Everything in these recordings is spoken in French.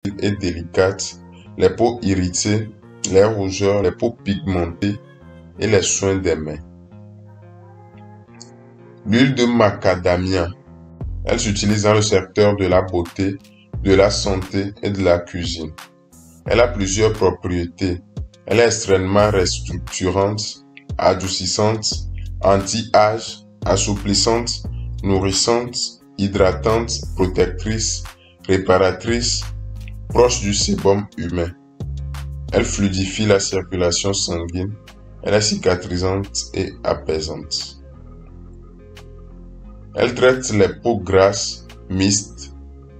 et délicate, les peaux irritées, les rougeurs, les peaux pigmentées et les soins des mains. L'huile de macadamia, elle s'utilise dans le secteur de la beauté, de la santé et de la cuisine. Elle a plusieurs propriétés. Elle est extrêmement restructurante, adoucissante, anti-âge, assouplissante, nourrissante, hydratante, protectrice, réparatrice, proche du sébum humain. Elle fluidifie la circulation sanguine. Elle est cicatrisante et apaisante. Elle traite les peaux grasses, mixtes,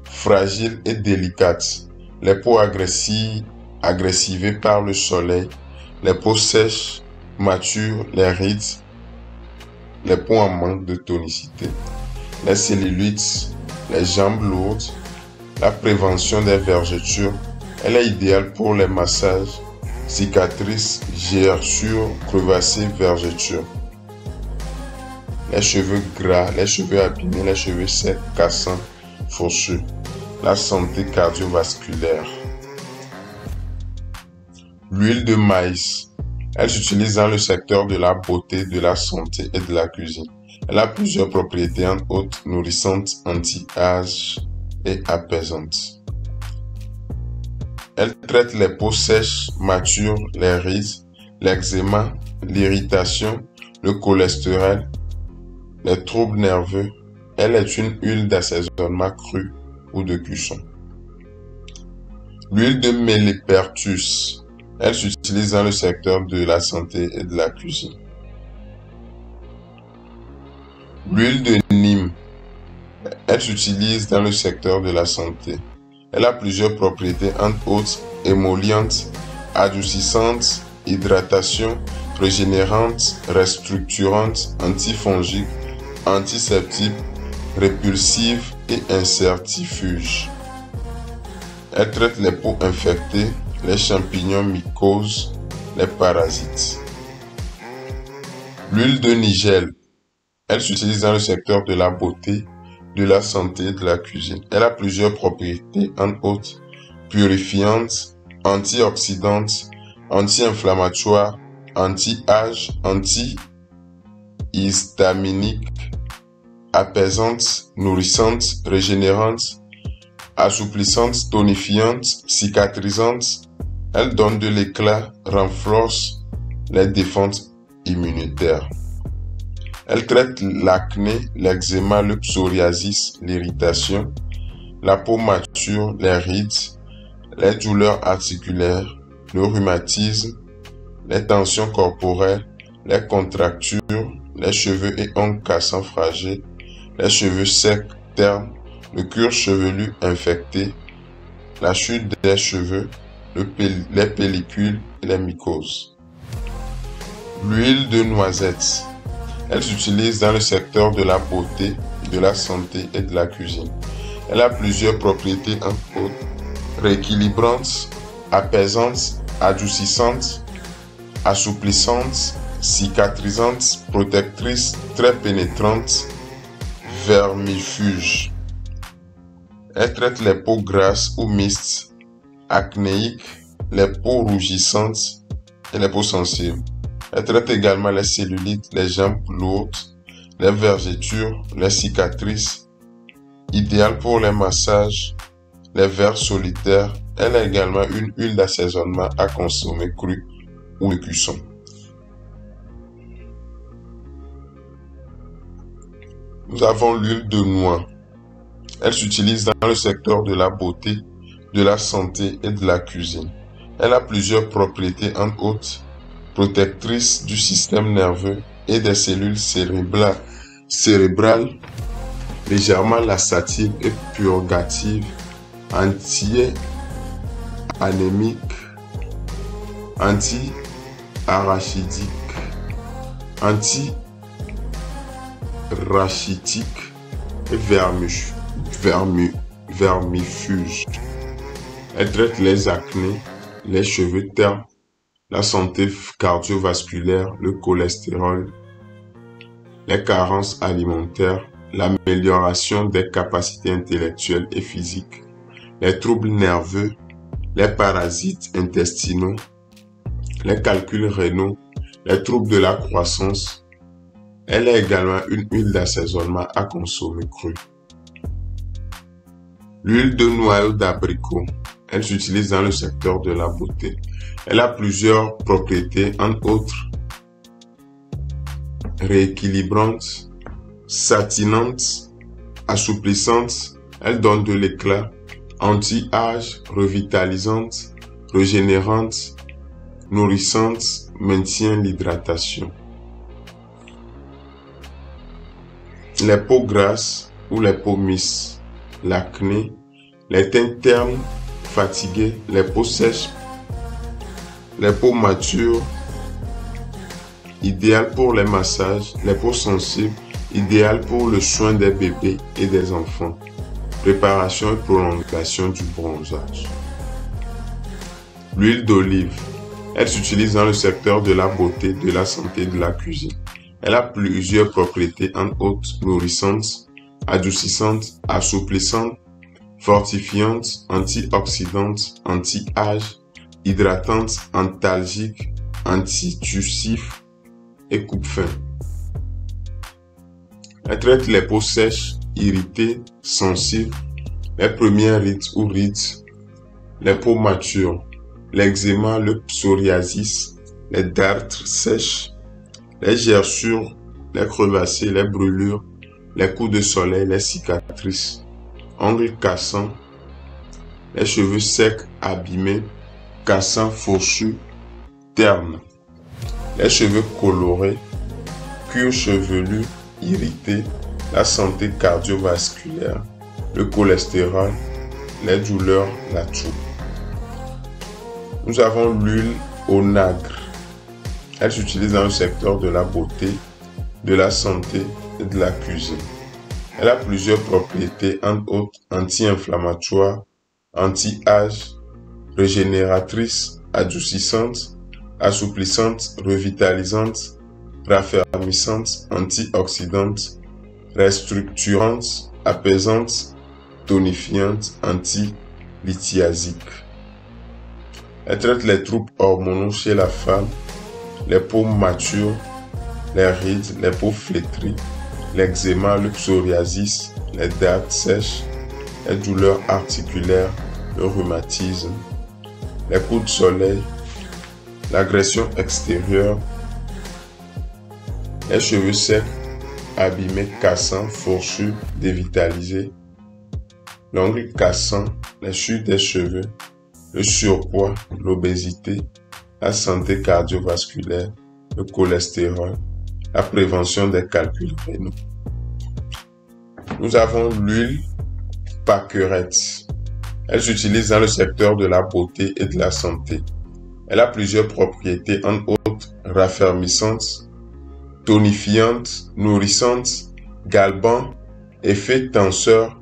fragiles et délicates, les peaux agressivées par le soleil, les peaux sèches, matures, les rides, les peaux en manque de tonicité, les cellulites, les jambes lourdes, la prévention des vergetures. Elle est idéale pour les massages, cicatrices, gerçures, crevassées, vergetures. Les cheveux gras, les cheveux abîmés, les cheveux secs, cassants, faucheux. La santé cardiovasculaire. L'huile de maïs. Elle s'utilise dans le secteur de la beauté, de la santé et de la cuisine. Elle a plusieurs propriétés, entre autres nourrissantes, anti-âge et apaisantes. Elle traite les peaux sèches, matures, les rides, l'eczéma, l'irritation, le cholestérol, les troubles nerveux. Elle est une huile d'assaisonnement crue ou de cuisson. L'huile de mélèpertus. Elle s'utilise dans le secteur de la santé et de la cuisine. L'huile de Nîmes. Elle s'utilise dans le secteur de la santé. Elle a plusieurs propriétés, entre autres émolliente, adoucissante, hydratation, régénérante, restructurante, antifongique, antiseptique, répulsive et incertifuge. Elle traite les peaux infectées, les champignons mycoses, les parasites. L'huile de nigel. Elle s'utilise dans le secteur de la beauté, de la santé et de la cuisine. Elle a plusieurs propriétés, entre autres purifiantes, antioxydantes, anti-inflammatoires, anti-âge, anti-histaminique, apaisante, nourrissante, régénérante, assouplissante, tonifiante, cicatrisante. Elle donne de l'éclat, renforce les défenses immunitaires. Elle traite l'acné, l'eczéma, le psoriasis, l'irritation, la peau mature, les rides, les douleurs articulaires, le rhumatisme, les tensions corporelles, les contractures, les cheveux et ongles cassants fragiles, les cheveux secs, ternes, le cuir chevelu infecté, la chute des cheveux, les pellicules et les mycoses. L'huile de noisette. Elle s'utilise dans le secteur de la beauté, de la santé et de la cuisine. Elle a plusieurs propriétés, entre autres rééquilibrantes, apaisantes, adoucissantes, assouplissantes, cicatrisantes, protectrices, très pénétrantes, vermifuges. Elle traite les peaux grasses ou mixtes, acnéiques, les peaux rougissantes et les peaux sensibles. Elle traite également les cellulites, les jambes lourdes, les vergetures, les cicatrices. Idéale pour les massages, les vers solitaires. Elle est également une huile d'assaisonnement à consommer crue ou de cuisson. Nous avons l'huile de noix. Elle s'utilise dans le secteur de la beauté, de la santé et de la cuisine. Elle a plusieurs propriétés, entre autres protectrice du système nerveux et des cellules cérébrales, légèrement laxative et purgative, anti-anémique, anti-arachidique, anti-rachitique et vermifuge. Elle traite les acnés, les cheveux ternes, la santé cardiovasculaire, le cholestérol, les carences alimentaires, l'amélioration des capacités intellectuelles et physiques, les troubles nerveux, les parasites intestinaux, les calculs rénaux, les troubles de la croissance. Elle est également une huile d'assaisonnement à consommer crue. L'huile de noyau d'abricot, elle s'utilise dans le secteur de la beauté. Elle a plusieurs propriétés, entre autres rééquilibrantes, satinantes, assouplissantes. Elle donne de l'éclat, anti-âge, revitalisante, régénérante, nourrissante, maintient l'hydratation. Les peaux grasses ou les peaux misses, l'acné, les teintes ternes, fatiguées, les peaux sèches, les peaux matures, idéales pour les massages, les peaux sensibles, idéales pour le soin des bébés et des enfants. Préparation et prolongation du bronzage. L'huile d'olive, elle s'utilise dans le secteur de la beauté, de la santé et de la cuisine. Elle a plusieurs propriétés, entre autres nourrissantes, adoucissantes, assouplissantes, fortifiantes, antioxydantes, anti-âge, hydratantes, antalgiques, antitussifs et coupe-faim. Elle traite les peaux sèches, irritées, sensibles, les premières rides ou rides, les peaux matures, l'eczéma, le psoriasis, les dartres sèches, les gerçures, les crevassés, les brûlures, les coups de soleil, les cicatrices, ongles cassants, les cheveux secs, abîmés, cassants, fourchus, ternes, les cheveux colorés, cuir chevelu, irrité, la santé cardiovasculaire, le cholestérol, les douleurs, la toux. Nous avons l'huile au nacre. Elle s'utilise dans le secteur de la beauté, de la santé et de la cuisine. Elle a plusieurs propriétés, entre autres anti-inflammatoires, anti-âge, régénératrice, adoucissante, assouplissante, revitalisante, raffermissante, antioxydante, restructurante, apaisante, tonifiante, anti-lithiasique. Elle traite les troubles hormonaux chez la femme, les peaux matures, les rides, les peaux flétries, l'eczéma, le psoriasis, les dartres sèches, les douleurs articulaires, le rhumatisme, les coups de soleil, l'agression extérieure, les cheveux secs, abîmés, cassants, fourchus, dévitalisés, l'ongle cassant, les chutes des cheveux, le surpoids, l'obésité, la santé cardiovasculaire, le cholestérol, la prévention des calculs rénaux. Nous avons l'huile pâquerette. Elle s'utilise dans le secteur de la beauté et de la santé. Elle a plusieurs propriétés, entre autres raffermissantes, tonifiantes, nourrissantes, galbant, effet tenseur,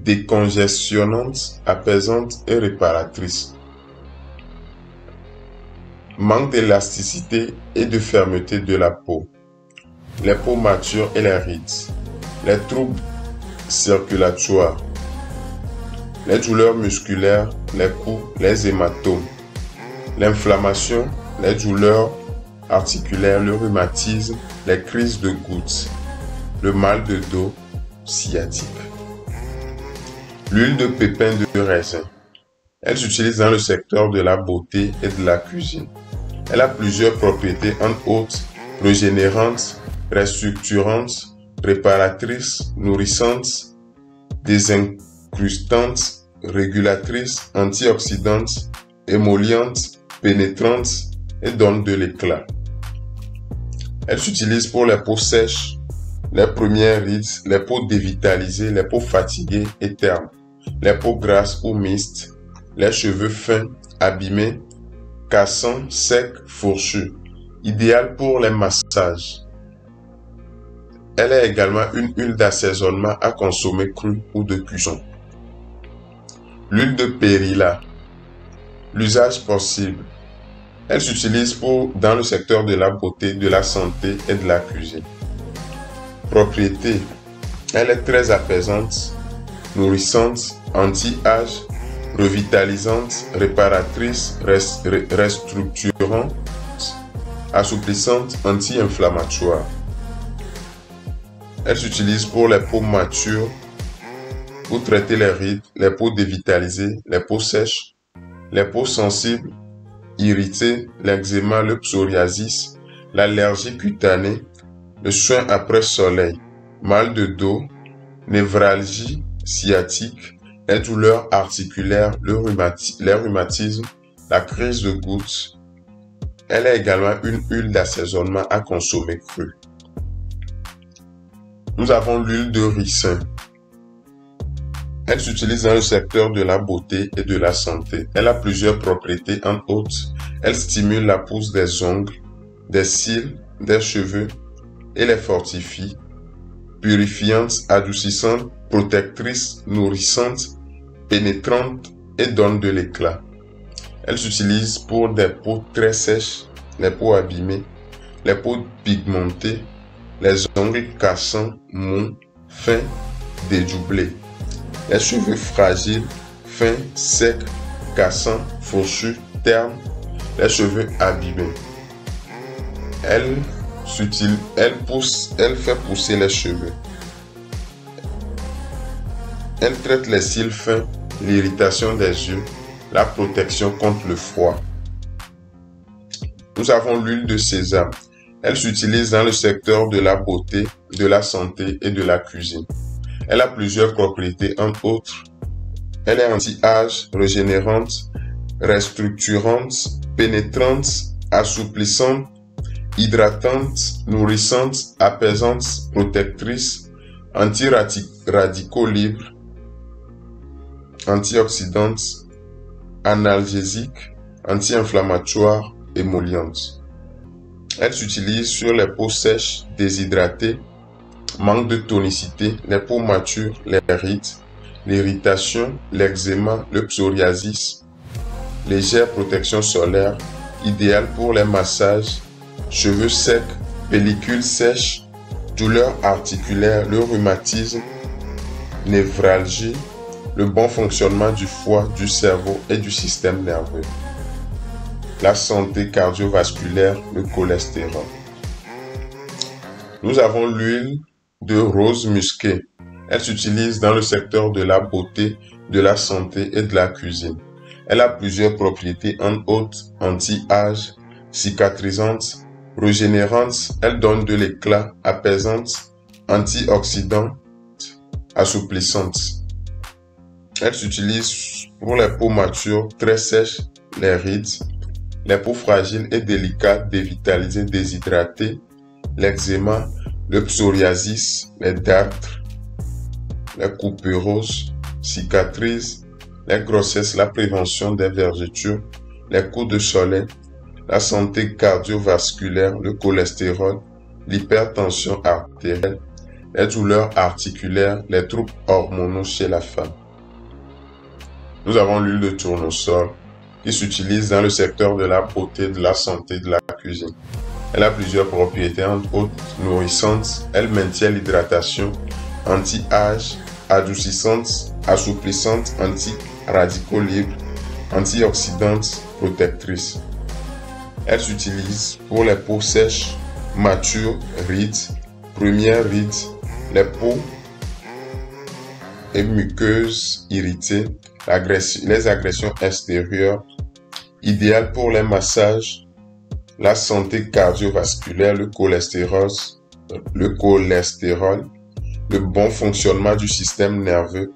décongestionnante, apaisante et réparatrice. Manque d'élasticité et de fermeté de la peau, les peaux matures et les rides, les troubles circulatoires, les douleurs musculaires, les coups, les hématomes, l'inflammation, les douleurs articulaires, le rhumatisme, les crises de gouttes, le mal de dos, sciatique. L'huile de pépins de raisin. Elle s'utilise dans le secteur de la beauté et de la cuisine. Elle a plusieurs propriétés, entre autres régénérantes, restructurantes, réparatrices, nourrissantes, désincrustantes, régulatrices, antioxydantes, émollientes, pénétrantes et donne de l'éclat. Elle s'utilise pour les peaux sèches, les premières rides, les peaux dévitalisées, les peaux fatiguées et ternes, les peaux grasses ou mixtes, les cheveux fins, abîmés, cassants, secs, fourchus, idéal pour les massages. Elle est également une huile d'assaisonnement à consommer crue ou de cuisson. L'huile de périlla. L'usage possible. Elle s'utilise dans le secteur de la beauté, de la santé et de la cuisine. Propriété. Elle est très apaisante, nourrissante, anti-âge, revitalisante, réparatrice, restructurante, assouplissante, anti-inflammatoire. Elle s'utilise pour les peaux matures, pour traiter les rides, les peaux dévitalisées, les peaux sèches, les peaux sensibles, irritées, l'eczéma, le psoriasis, l'allergie cutanée, le soin après soleil, mal de dos, névralgie sciatique, les douleurs articulaires, les rhumatismes, la crise de goutte. Elle est également une huile d'assaisonnement à consommer crue. Nous avons l'huile de ricin. Elle s'utilise dans le secteur de la beauté et de la santé. Elle a plusieurs propriétés, entre autres. Elle stimule la pousse des ongles, des cils, des cheveux et les fortifie. Purifiante, adoucissante, protectrice, nourrissante, pénétrante et donne de l'éclat. Elle s'utilise pour des peaux très sèches, les peaux abîmées, les peaux pigmentées, les ongles cassants, mous, fins, dédoublés, les cheveux fragiles, fins, secs, cassants, fourchus, ternes, les cheveux abîmés. Elle fait pousser les cheveux. Elle traite les cils fins, l'irritation des yeux, la protection contre le froid. Nous avons l'huile de sésame. Elle s'utilise dans le secteur de la beauté, de la santé et de la cuisine. Elle a plusieurs propriétés, entre autres. Elle est anti-âge, régénérante, restructurante, pénétrante, assouplissante, hydratante, nourrissante, apaisante, protectrice, anti-radicaux libres, antioxydante, analgésique, anti-inflammatoire, émolliente. Elle s'utilise sur les peaux sèches, déshydratées, manque de tonicité, les peaux matures, les rides, l'irritation, l'eczéma, le psoriasis, légère protection solaire, idéale pour les massages, cheveux secs, pellicules sèches, douleurs articulaires, le rhumatisme, névralgie, le bon fonctionnement du foie, du cerveau et du système nerveux. La santé cardiovasculaire, le cholestérol. Nous avons l'huile de rose musquée. Elle s'utilise dans le secteur de la beauté, de la santé et de la cuisine. Elle a plusieurs propriétés, entre autres anti-âge, cicatrisante, régénérante. Elle donne de l'éclat, apaisante, antioxydante, assouplissante. Elle s'utilise pour les peaux matures, très sèches, les rides, les peaux fragiles et délicates, dévitalisées, déshydratées, l'eczéma, le psoriasis, les dartres, les coupéroses, cicatrices, les grossesses, la prévention des vergetures, les coups de soleil, la santé cardiovasculaire, le cholestérol, l'hypertension artérielle, les douleurs articulaires, les troubles hormonaux chez la femme. Nous avons l'huile de tournesol qui s'utilise dans le secteur de la beauté, de la santé, de la cuisine. Elle a plusieurs propriétés, entre autres nourrissantes. Elle maintient l'hydratation, anti-âge, adoucissante, assouplissante, anti-radicaux libres, antioxydante, protectrice. Elle s'utilise pour les peaux sèches, matures, rides, premières rides, les peaux et muqueuses irritées, les agressions extérieures, idéal pour les massages, la santé cardiovasculaire, le cholestérol, le bon fonctionnement du système nerveux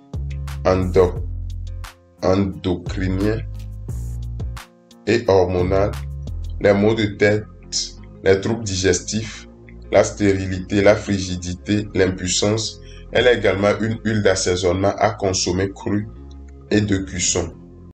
endocrinien et hormonal, les maux de tête, les troubles digestifs, la stérilité, la frigidité, l'impuissance. Elle est également une huile d'assaisonnement à consommer crue et de cuisson.